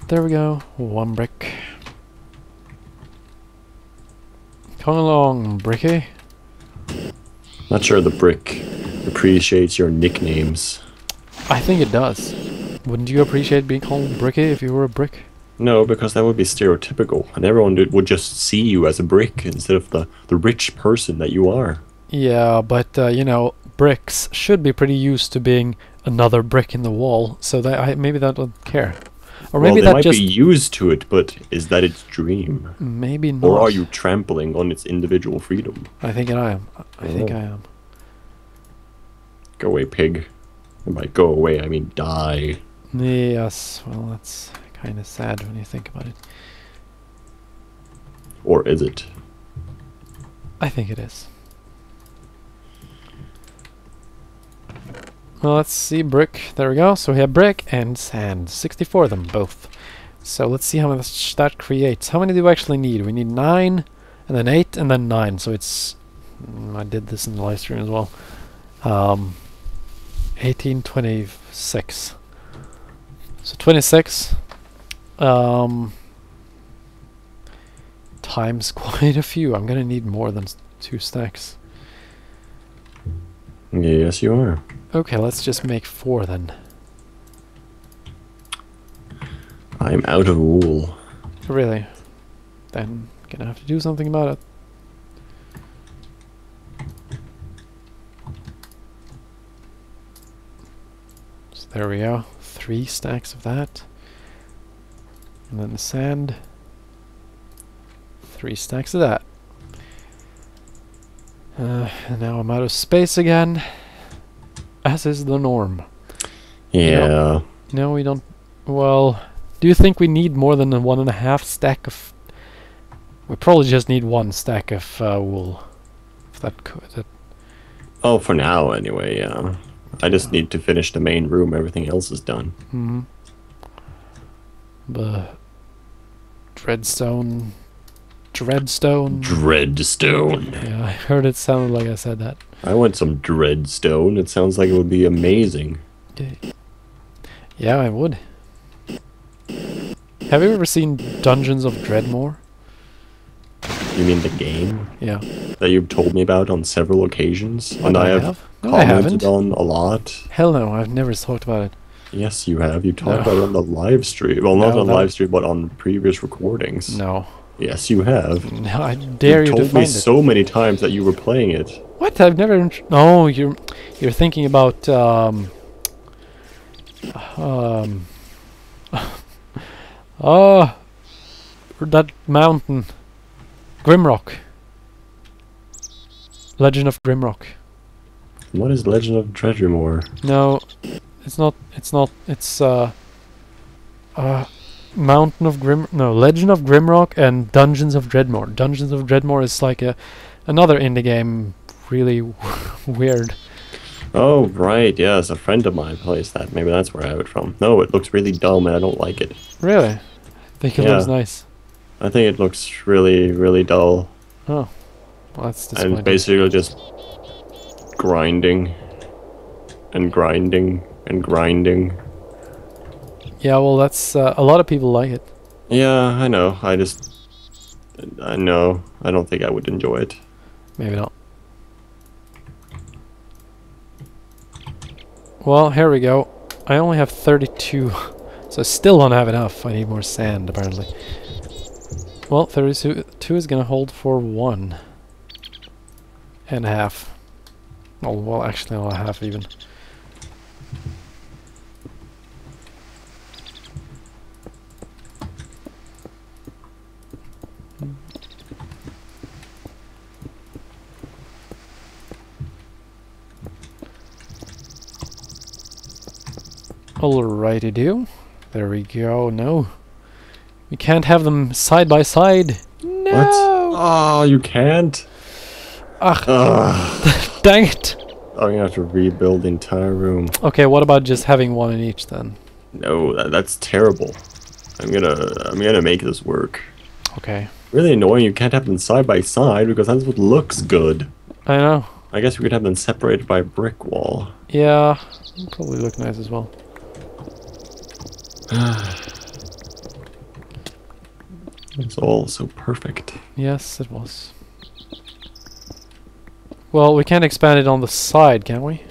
There we go. 1 brick. Come along, Bricky. Not sure the brick appreciates your nicknames. I think it does. Wouldn't you appreciate being called Bricky if you were a brick? No, because that would be stereotypical, and everyone would just see you as a brick instead of the rich person that you are. Yeah, but you know, bricks should be pretty used to being another brick in the wall, so that maybe that would care. Or maybe Well, they that might just be used to it, but is that its dream? maybe not. Or are you trampling on its individual freedom? I think I am. I think I am. Go away, pig. And by go away, I mean die. Yes, well, that's kind of sad when you think about it. Or is it? I think it is. Well, let's see, brick. There we go. So we have brick and sand. 64 of them, both. So let's see how much that creates. How many do we actually need? We need 9, and then 8, and then 9. So it's... I did this in the live stream as well. 18, 26. So 26 times quite a few. I'm gonna need more than 2 stacks. Yes, you are. Okay, let's just make 4 then. I'm out of wool. Really? Then gonna have to do something about it. So there we go. 3 stacks of that. And then the sand. 3 stacks of that. And now I'm out of space again. As is the norm. Yeah. No, we don't... Well, do you think we need more than a 1.5 stack of... We probably just need 1 stack of wool. If that could... Oh, for now, anyway, yeah. I just need to finish the main room. Everything else is done. Mm-hmm. The... Dreadstone... Dreadstone... Dreadstone. Yeah, I heard it sounded like I said that. I want some dreadstone. It sounds like it would be amazing. Yeah, I would. Have you ever seen Dungeons of Dreadmore? You mean the game Yeah. that you've told me about on several occasions? Oh, And no, I I have have? No, I commented haven't. on a lot. Hell no, I've never talked about it. Yes, you have. You talked No. about it on the live stream. Well, not No, on that- live stream, but on previous recordings. No. Yes, you have. No, I dare you to told me find it. so many times that you were playing it. What? I've never... Oh, you're thinking about, oh, that mountain. Grimrock. Legend of Grimrock. What is Legend of Dredgemore? No, it's not, it's, Mountain of Grim... No, Legend of Grimrock and Dungeons of Dreadmore. Dungeons of Dreadmore is like another indie game, really weird. Oh, right, yes, a friend of mine plays that. Maybe that's where I have it from. No, it looks really dumb and I don't like it. Really? I think it Yeah. looks nice. I think it looks really, really dull. Oh, well, that's And disappointing. basically just grinding and grinding and grinding. Yeah, well, that's a lot of people like it. Yeah, I know. I know. I don't think I would enjoy it. Maybe not. Well, here we go. I only have 32, so I still don't have enough. I need more sand, apparently. Well, 32 is gonna hold for 1.5. Oh, well, actually, not a half even. Alrighty do. There we go. No. We can't have them side by side. No! What? Oh, you can't? Ugh, Ugh. dang it! I'm gonna have to rebuild the entire room. Okay, what about just having one in each then? No, that's terrible. I'm gonna make this work. Okay. Really annoying. You can't have them side by side because that's what looks good. I know. I guess we could have them separated by a brick wall. Yeah, it'll probably look nice as well. It's all so perfect. Yes, it was. Well, we can't expand it on the side, can we?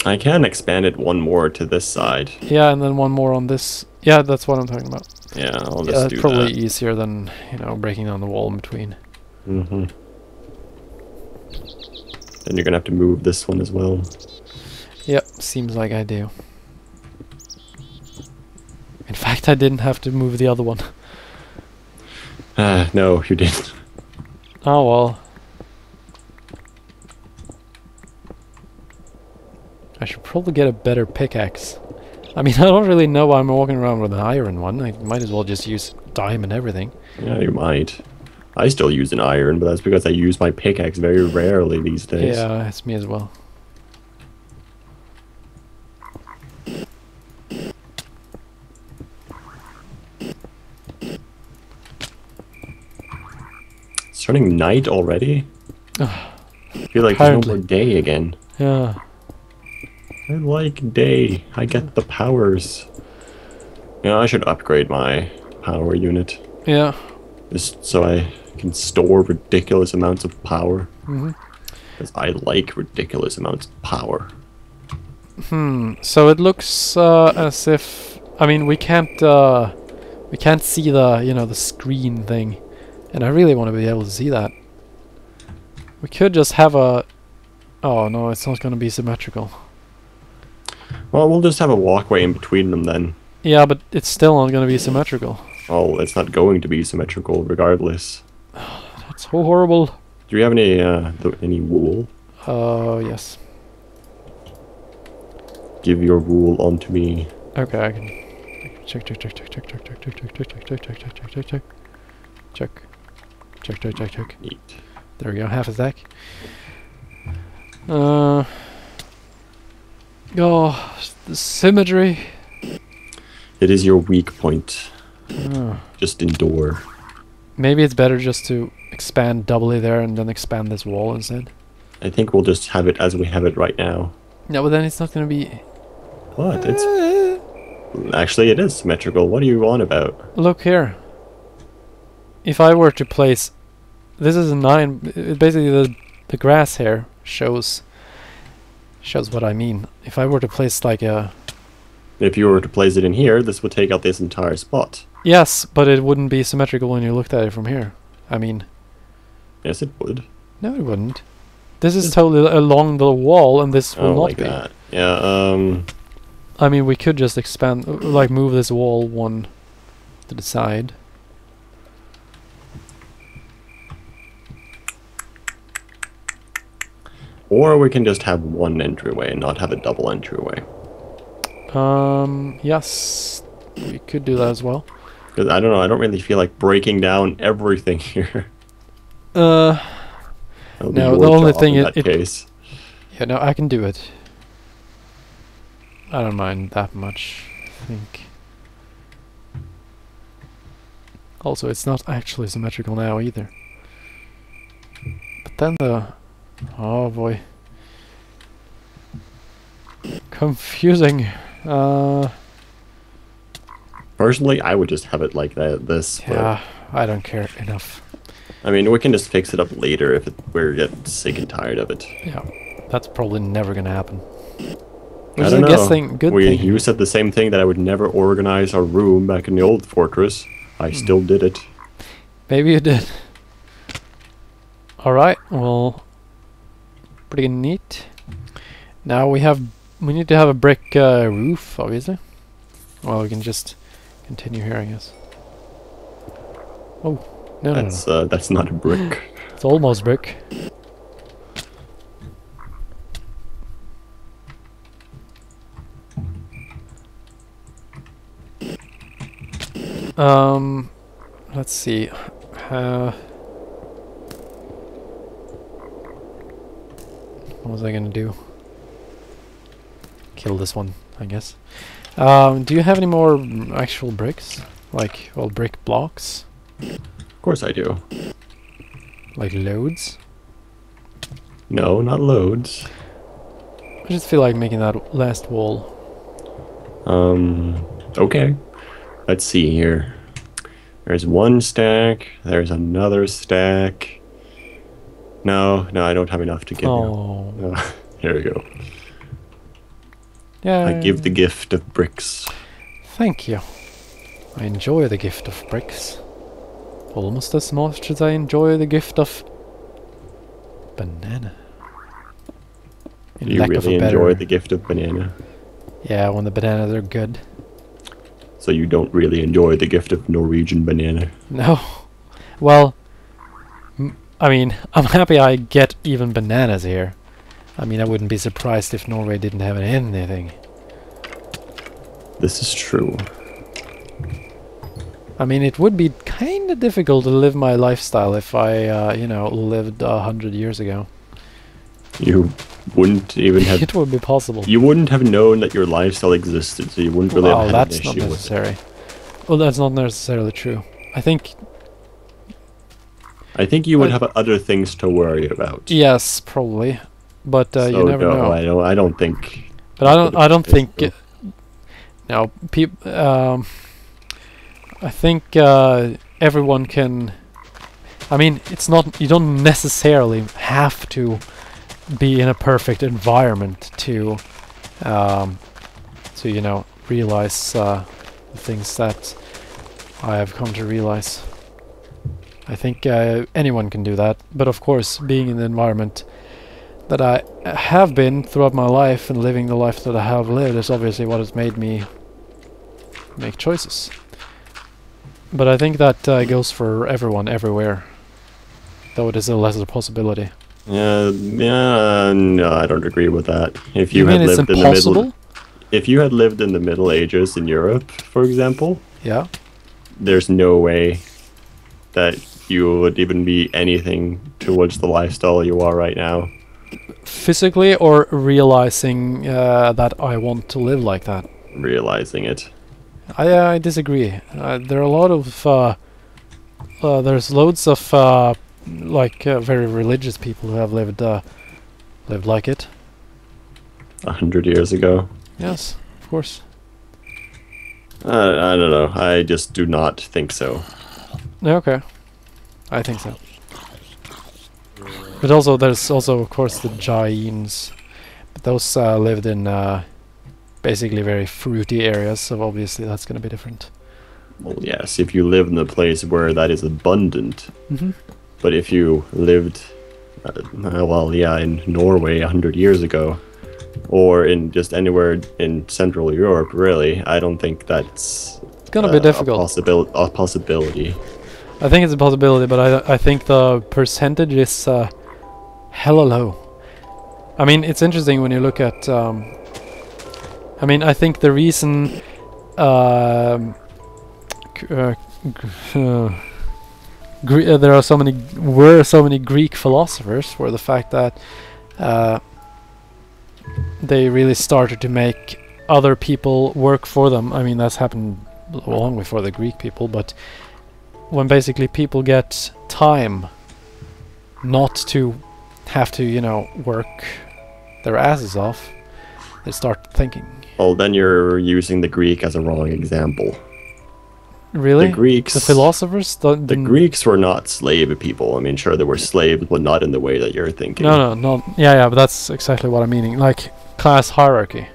I can expand it one more to this side. Yeah, and then one more on this. Yeah, that's what I'm talking about. Yeah, I'll Yeah, just that's do probably that. easier than, you know, breaking down the wall in between. Mm-hmm. Then you're gonna have to move this one as well. Yep, seems like I do. In fact, I didn't have to move the other one. No, you didn't. Oh well. I should probably get a better pickaxe. I mean, I don't really know why I'm walking around with an iron one. I might as well just use diamond everything. Yeah, you might. I still use an iron, but that's because I use my pickaxe very rarely these days. Yeah, it's me as well. It's turning night already? I feel like there's no Apparently. more day again. Yeah. I like day. I get the powers. Yeah, I should upgrade my power unit. Yeah. Just so I can store ridiculous amounts of power. Mm-hmm. Because I like ridiculous amounts of power. So it looks as if, I mean, we can't see the, you know, the screen thing, and I really want to be able to see that. We could just have a. Oh no, it's not going to be symmetrical. Well, we'll just have a walkway in between them then. Yeah, but it's still not going to be symmetrical. Well, it's not going to be symmetrical regardless. That's so horrible. Do you have any wool? Yes. Give your wool onto me. Okay, I can check. Neat. There we go, half a stack. Oh, the symmetry. It is your weak point. Oh. Just endure. Maybe it's better just to expand doubly there and then expand this wall instead. I think we'll just have it as we have it right now. No, but then it's not gonna be. What? It's actually it is symmetrical. What are you on about? Look here. If I were to place, this is a 9. Basically, the grass here shows what I mean. If I were to place like a. If you were to place it in here, this would take out this entire spot. Yes, but it wouldn't be symmetrical when you looked at it from here. I mean. Yes, it would. No, it wouldn't. This is totally along the wall, and this will Oh, not like be. that. Yeah. I mean, we could just expand, like move this wall one to the side. Or we can just have one entryway and not have a double entryway. Yes, we could do that as well. Because I don't know, I don't really feel like breaking down everything here. No, That'll be the your only job thing in is that case. Yeah, no, I can do it. I don't mind that much, I think. Also, it's not actually symmetrical now either. But then the... Oh boy. Confusing. Personally, I would just have it like that. This. Yeah, I don't care enough. I mean, we can just fix it up later if we're getting sick and tired of it. Yeah, that's probably never gonna happen. Which I is don't a know. good we, thing. You said the same thing that I would never organize our room back in the old fortress. I still did it. Maybe you did. Alright, well, pretty neat. Now we need to have a brick roof, obviously. Well, we can just continue here, I guess. Oh, no, That's not a brick. it's almost brick. Let's see. What was I gonna do? Kill this one, I guess. Do you have any more actual bricks? Like, well, brick blocks? Of course I do. Like loads? No, not loads. I just feel like making that last wall. Okay. Let's see here. There's one stack. There's another stack. No, no, I don't have enough to give you. Oh. No. Here we go. Yeah. I give the gift of bricks. Thank you. I enjoy the gift of bricks. Almost as much as I enjoy the gift of banana. In You lack of really a better- enjoy the gift of banana. Yeah, when the bananas are good. So you don't really enjoy the gift of Norwegian banana. No. Well, I mean, I'm happy I get even bananas here. I mean, I wouldn't be surprised if Norway didn't have anything. This is true. I mean, it would be kind of difficult to live my lifestyle if I, you know, lived 100 years ago. You wouldn't even have... It would be possible. You wouldn't have known that your lifestyle existed, so you wouldn't really Well, have had that's an not issue with it. necessary. Well, that's not necessarily true. I think, I think you would have other things to worry about. yes, probably, but you So, never know. I don't think... But I don't think. So. No, I think everyone can. I mean, it's not. You don't necessarily have to be in a perfect environment to you know, realize the things that I have come to realize. I think anyone can do that, but of course, being in the environment that I have been throughout my life and living the life that I have lived is obviously what has made me make choices. But I think that goes for everyone, everywhere. Though it is a lesser possibility. Yeah, no, I don't agree with that. If you mean had it's lived in the impossible? middle, if you had lived in the Middle Ages in Europe, for example, Yeah. there's no way that you would even be anything towards the lifestyle you are right now. Physically or realizing that I want to live like that? Realizing it. I disagree. There are a lot of there's loads of like very religious people who have lived like it. 100 years ago. Yes, of course. I don't know. I just do not think so. Yeah, okay, I think so. But also, there's also, of course, the Jains. But those lived in basically very fruity areas, so obviously that's going to be different. Well, yes, if you live in a place where that is abundant. Mm-hmm. But if you lived, well, yeah, in Norway 100 years ago, or in just anywhere in Central Europe, really, I don't think that's It's going to be difficult. a possibility. I think it's a possibility, but I think the percentage is hella low. I mean, it's interesting when you look at... I mean, I think the reason... there are so many Greek philosophers were the fact that they really started to make other people work for them. I mean, that's happened long before the Greek people, but when basically people get time not to have to, you know, work their asses off, they start thinking. Well, then you're using the Greek as a wrong example. Really? The Greeks... The philosophers? The didn't- Greeks were not slave people. I mean, sure, they were slaves, but not in the way that you're thinking. No, not... Yeah, but that's exactly what I'm meaning. Like, class hierarchy.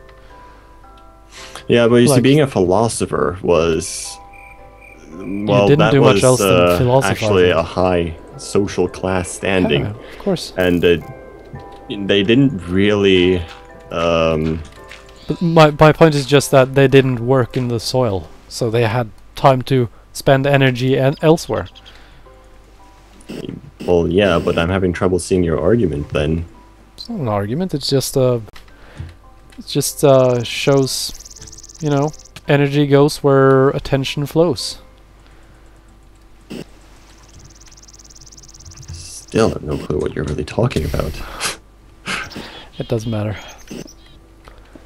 Yeah, but you see, Like- being a philosopher was... Well, didn't that do was much else than philosophize. actually a high social class standing. Yeah, of course. And they didn't really... But my point is just that they didn't work in the soil, so they had time to spend energy elsewhere. Well, yeah, but I'm having trouble seeing your argument then. It's not an argument. It's just shows, you know, energy goes where attention flows. Still have no clue what you're really talking about. It doesn't matter.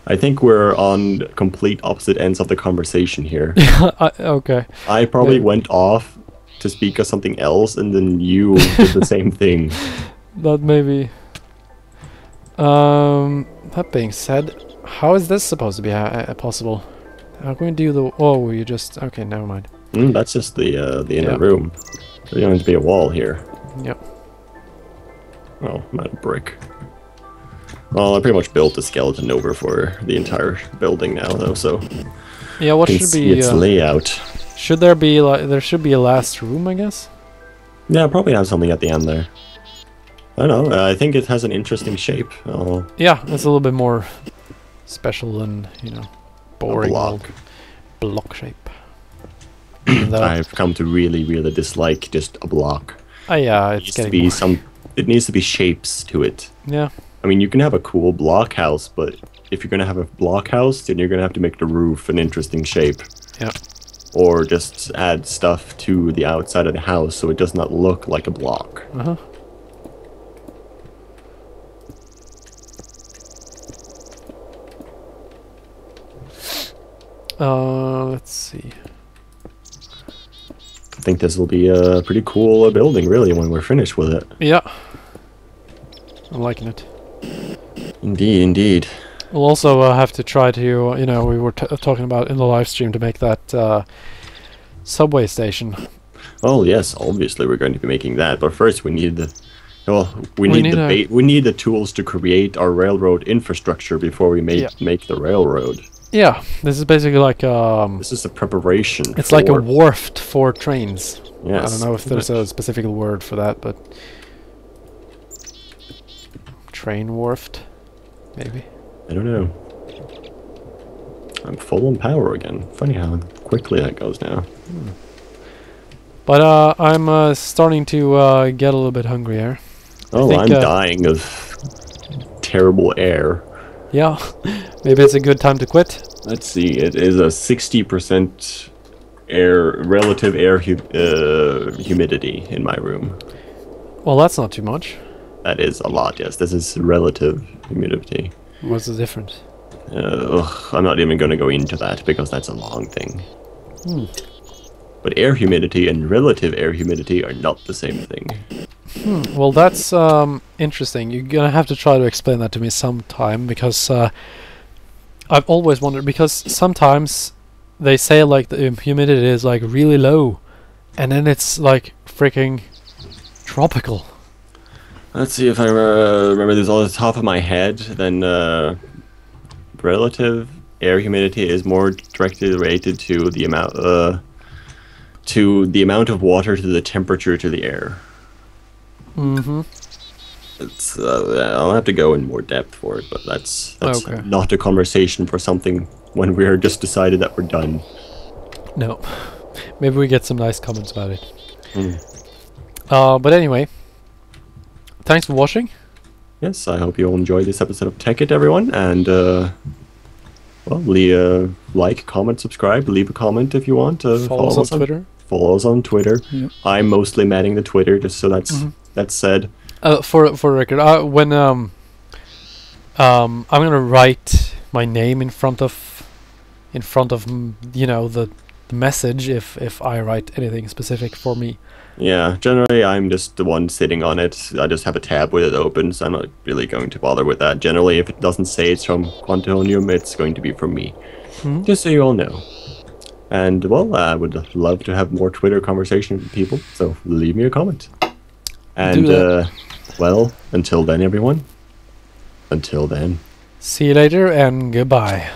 I think we're on complete opposite ends of the conversation here. Okay. I probably Yeah. went off to speak of something else, and then you did the same thing. That may be. That being said, how is this supposed to be possible? How can we do the... Oh, you just... Okay, never mind. That's just the inner Yeah. room. There's going to be a wall here. Yep. Oh, I'm out of brick. Well, I pretty much built the skeleton over for the entire building now, though, so Yeah, what you can should see be... its layout. should there be, like... There should be a last room, I guess? Yeah, probably have something at the end there. I don't know, I think it has an interesting shape. Oh, Yeah, it's a little bit more special than, you know, boring block. old block shape. Even though- I've come to really, really dislike just a block. yeah, It it's needs to getting be more. it needs to be shapes to it. Yeah, I mean, you can have a cool block house, but if you're gonna have a block house, then you're gonna have to make the roof an interesting shape. yeah. Or just add stuff to the outside of the house so it does not look like a block. Uh-huh. Let's see. I think this will be a pretty cool building, really, when we're finished with it. Yeah. I'm liking it. Indeed, indeed. We'll also have to try to, you know, we were talking about in the live stream to make that subway station. Oh yes, obviously we're going to be making that, but first we need the... Well, we We need need we need the tools to create our railroad infrastructure before we make the railroad. Yeah, this is basically like This is a preparation. it's like a wharf for trains. Yes. I don't know if there's a specific word for that, but train wharfed, maybe. I don't know. I'm full on power again. Funny how quickly that goes now. But I'm starting to get a little bit hungry here. Oh, think, I'm dying of terrible air. Yeah, maybe it's a good time to quit. Let's see. It is a 60% relative air humidity in my room. Well, that's not too much. That is a lot. Yes, this is relative humidity. What's the difference? I'm not even going to go into that because that's a long thing. Hmm. But air humidity and relative air humidity are not the same thing. Well, that's interesting. You're gonna have to try to explain that to me sometime, because I've always wondered, because sometimes they say like the humidity is like really low, and then it's like freaking tropical. Let's see if I remember this off the top of my head. Then relative air humidity is more directly related to the amount of water to the temperature to the air. Mm-hmm. It's I'll have to go in more depth for it, but that's Okay. not a conversation for something when we're just decided that we're done. No. Maybe we get some nice comments about it. Mm. But anyway, thanks for watching. Yes, I hope you'll enjoy this episode of Tech It, everyone, and well, like, comment, subscribe, leave a comment if you want. Follow us on Twitter. Follow us on Twitter. Yeah. I'm mostly manning the Twitter, just so that's said. For record, when I'm gonna write my name in front of you know, the message if I write anything specific for me. Yeah, generally I'm just the one sitting on it. I just have a tab with it open, so I'm not really going to bother with that. Generally, if it doesn't say it's from Quantonium, it's going to be from me. Mhm. Just so you all know. And, well, I would love to have more Twitter conversation with people, so leave me a comment. And, well, until then, everyone. Until then. See you later and goodbye.